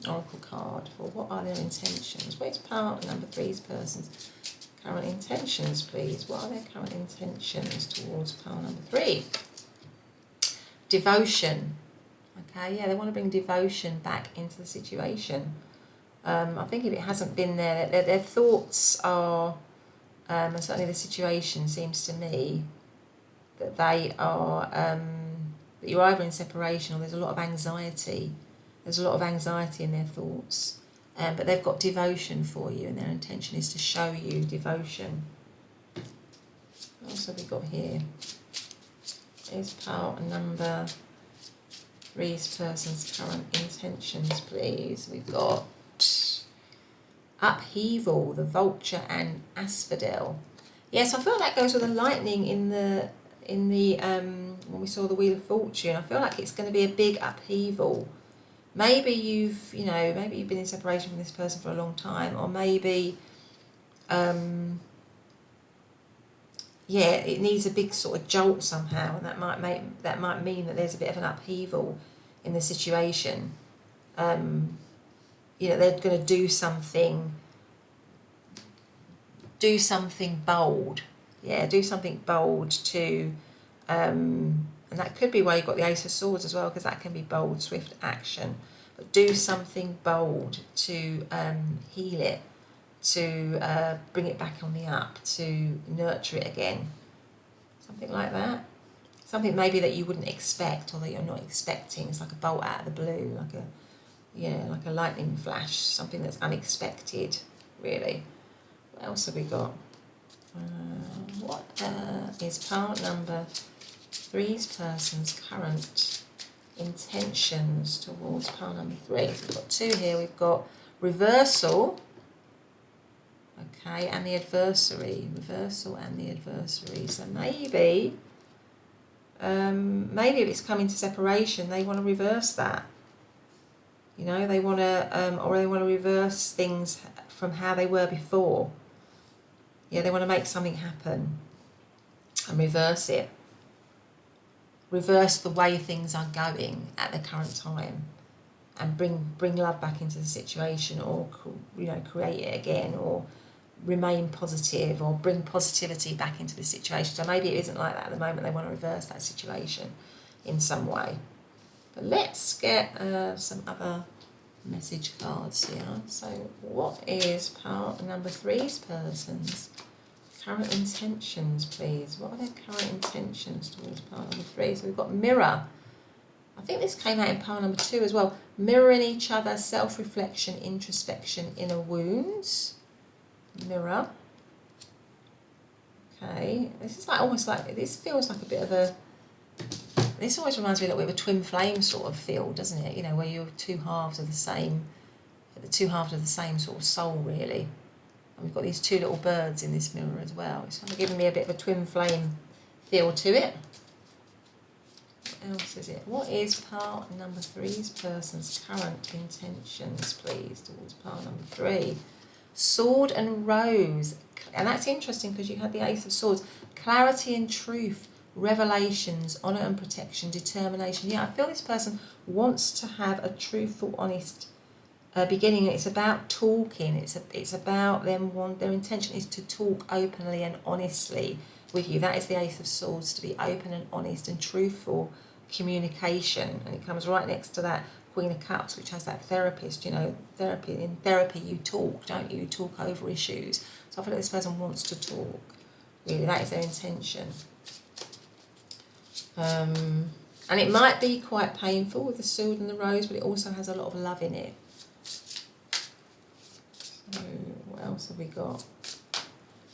oracle card for what are their intentions. Where's part number three's person's current intentions, please? What are their current intentions towards pile number three? Devotion. Okay, yeah, they want to bring devotion back into the situation. I think if it hasn't been there, their thoughts are, and certainly the situation seems to me that they are, that you're either in separation or there's a lot of anxiety. There's a lot of anxiety in their thoughts. But they've got devotion for you and their intention is to show you devotion. What else have we got here? Is part number three's person's current intentions, please. We've got upheaval, the vulture and asphodel. Yes, I feel that goes with the lightning in the when we saw the Wheel of Fortune. I feel like it's going to be a big upheaval. Maybe you've been in separation from this person for a long time, or maybe it needs a big sort of jolt somehow, and that might mean that there's a bit of an upheaval in the situation. They're going to do something bold. Yeah, do something bold to, and that could be why you've got the Ace of Swords as well, because that can be bold, swift action. But do something bold to heal it, to bring it back on the up, to nurture it again. Something like that. Something maybe that you wouldn't expect or that you're not expecting. It's like a bolt out of the blue, like a lightning flash, something that's unexpected, really. What else have we got? What is part number three's person's current intentions towards pile number three? So we've got two here. We've got reversal, okay, and the adversary. Reversal and the adversary. So maybe if it's coming to separation, they want to reverse that. They want to, or they want to reverse things from how they were before. Yeah, they want to make something happen and reverse it. Reverse the way things are going at the current time, and bring love back into the situation, or create it again, or remain positive, or bring positivity back into the situation. So maybe it isn't like that at the moment. They want to reverse that situation in some way. But let's get some other message cards here. So what is part number three's person's current intentions, please? What are their current intentions towards part number three? So we've got mirror. I think this came out in part number two as well. Mirroring each other, self-reflection, introspection, inner wounds. Mirror. Okay, this is this feels like a bit of a, this always reminds me a little bit of a twin flame sort of feel, doesn't it? Where you're two halves of the same sort of soul, really. And we've got these two little birds in this mirror as well. It's kind of giving me a bit of a twin flame feel to it. What else is it? What is part number three's person's current intentions, please, towards part number three? Sword and Rose. And that's interesting because you had the Ace of Swords. Clarity and truth, revelations, honour and protection, determination. Yeah, I feel this person wants to have a truthful, honest beginning. It's about talking. It's about them. Their intention is to talk openly and honestly with you. That is the Ace of Swords, to be open and honest and truthful communication. And it comes right next to that Queen of Cups, which has that therapist. In therapy you talk, don't you? You talk over issues. So I feel like this person wants to talk. Really, that is their intention. And it might be quite painful with the Sword and the Rose, but it also has a lot of love in it. So what else have we got?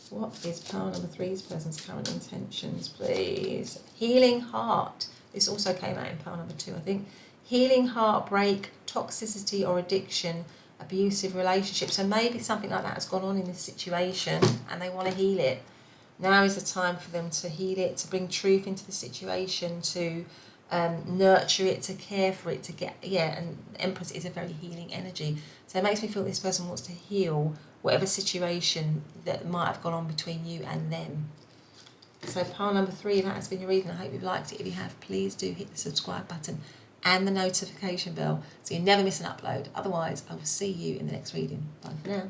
What is pile number three's person's current intentions, please? Healing heart. This also came out in pile number two, I think. Healing heartbreak, toxicity or addiction, abusive relationships. So maybe something like that has gone on in this situation and they want to heal it. Now is the time for them to heal it, to bring truth into the situation, to nurture it, to care for it, to get, and Empress is a very healing energy. So it makes me feel this person wants to heal whatever situation that might have gone on between you and them. So pile number 3, that has been your reading. I hope you've liked it. If you have, please do hit the subscribe button and the notification bell so you never miss an upload. Otherwise, I will see you in the next reading. Bye for now.